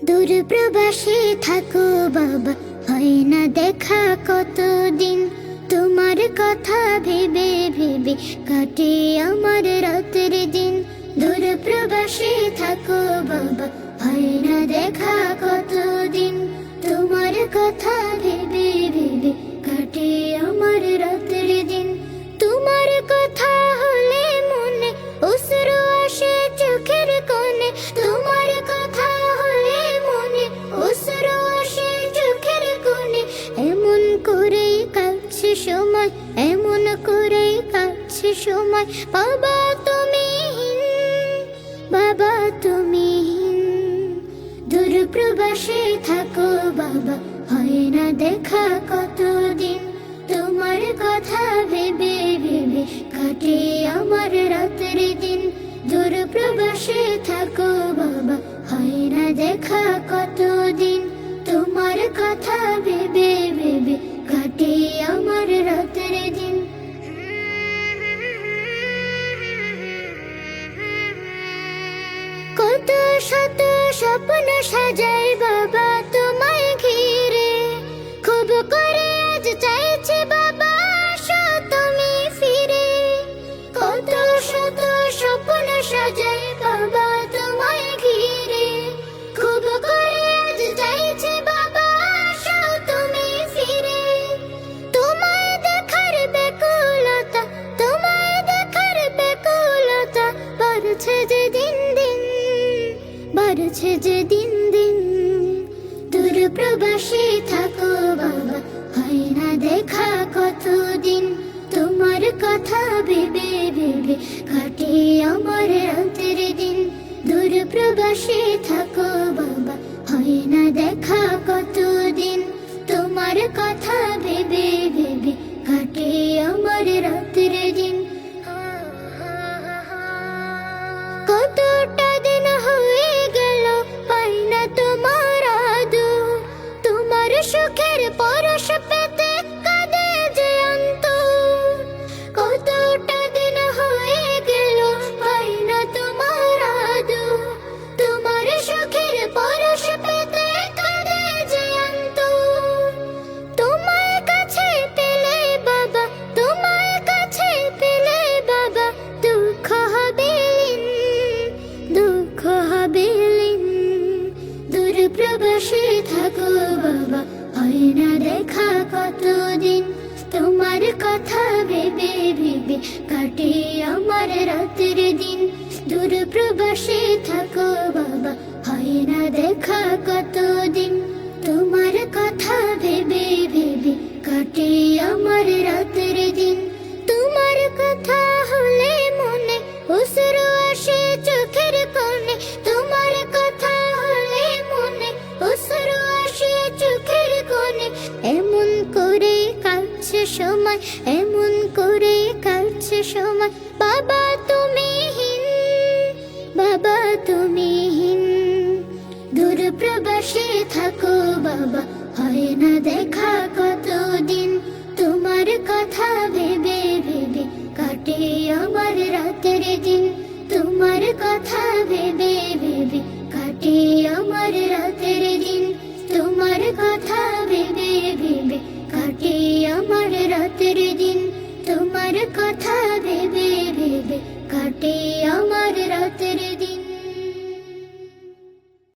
দূর প্রবাসে থাকো বাবা, হয় না দেখা কতদিন। তোমার কথা ভেবে ভেবে কাটে আমার রাতের দিন। দূর প্রবাসে থাকো বাবা, হয় না দেখা কতদিন। তোমার কথা ভেবে ভেবে কাটে আমার রাতের দিন। তোমার কথা হলে মনে অশ্রু আসে চোখের কোণে। তোমার কথা হলে মনে অশ্রু আসে চোখের কোণে। এমন করেই কাটছে সময়, এমন করেই কাটছে সময়। বাবা তুমি হীন, বাবা তুমি হীন। দূর প্রবাসে থাকো বাবা, হয় না দেখা কতদিন। তোমার কথা ভেবে ভেবে কাটে আমার রাতের দিন। দূর প্রবাসে থাকো বাবা, হয় না দেখা কতদিন। তোমার কথা ভেবে ভেবে কাটে আমার রাতের দিন। কত শত স্বপ্ন সাজাই বাবা তোমায় ঘিরে। খুব করে আজ চাইছে বাবা আসো তুমি ফিরে। কত শত স্বপ্ন সাজাই বাবা তোমায় ঘিরে। খুব করে আজ চাইছে বাবা আসো তুমি ফিরে। তোমায় দেখার ব্যাকুলতা, তোমায় দেখার ব্যাকুলতা বাড়ছে যে দিন দিন, বাড়ছে যে দিন দিন। দূর প্রবাসে থাকো বাবা, হয় না দেখা কতদিন। তোমার কথা ভেবে ভেবে কাটে আমার রাতের দিন। দূর প্রবাসে থাকো বাবা, হয় না দেখা কতদিন। তোমার কথা ভেবে ভেবে কাটে আমার রাতের দিন। কতটা দিন হয়ে গেল পাই না তোমার আদর। তোমার সুখের পরশ পেতে কাঁদে যে অন্তর। কতটা দিন হয়ে গেল পাই না তোমার আদর। তোমার সুখের পরশ পেতে কাঁদে যে অন্তর। তোমায় কাছে পেলে বাবা, তোমায় কাছে পেলে বাবা দুঃখ হবে লীন, দুঃখ হবে লীন। দূর প্রবাসে থাকো বাবা, হয় না দেখা কতদিন। তোমার কথা ভেবে ভেবে কাটে আমার রাতের দিন। দূর প্রবাসে থাকো বাবা, হয় না দেখা কতদিন। তোমার কথা ভেবে ভেবে কাটে আমার রাতের দিন। তোমার কথা হলে মনে অশ্রু আসে চোখের কোণে। তোমার কথা হলে মনে অশ্রু আসে চোখের কোণে। এমন করে কাটছে সময়, এমন করে কাটছে সময়। বাবা তুমি হীন, বাবা তুমি হীন। দূর প্রবাসে থাকো বাবা, হয় না দেখা কতদিন। তোমার কথা ভেবে ভেবে কাটে আমার রাতের দিন। তোমার কথা ভেবে ভেবে কাটে আমার রাতের দিন। তোমার কথা ভেবে ভেবে কাটে আমার রাতের দিন। তোমার কথা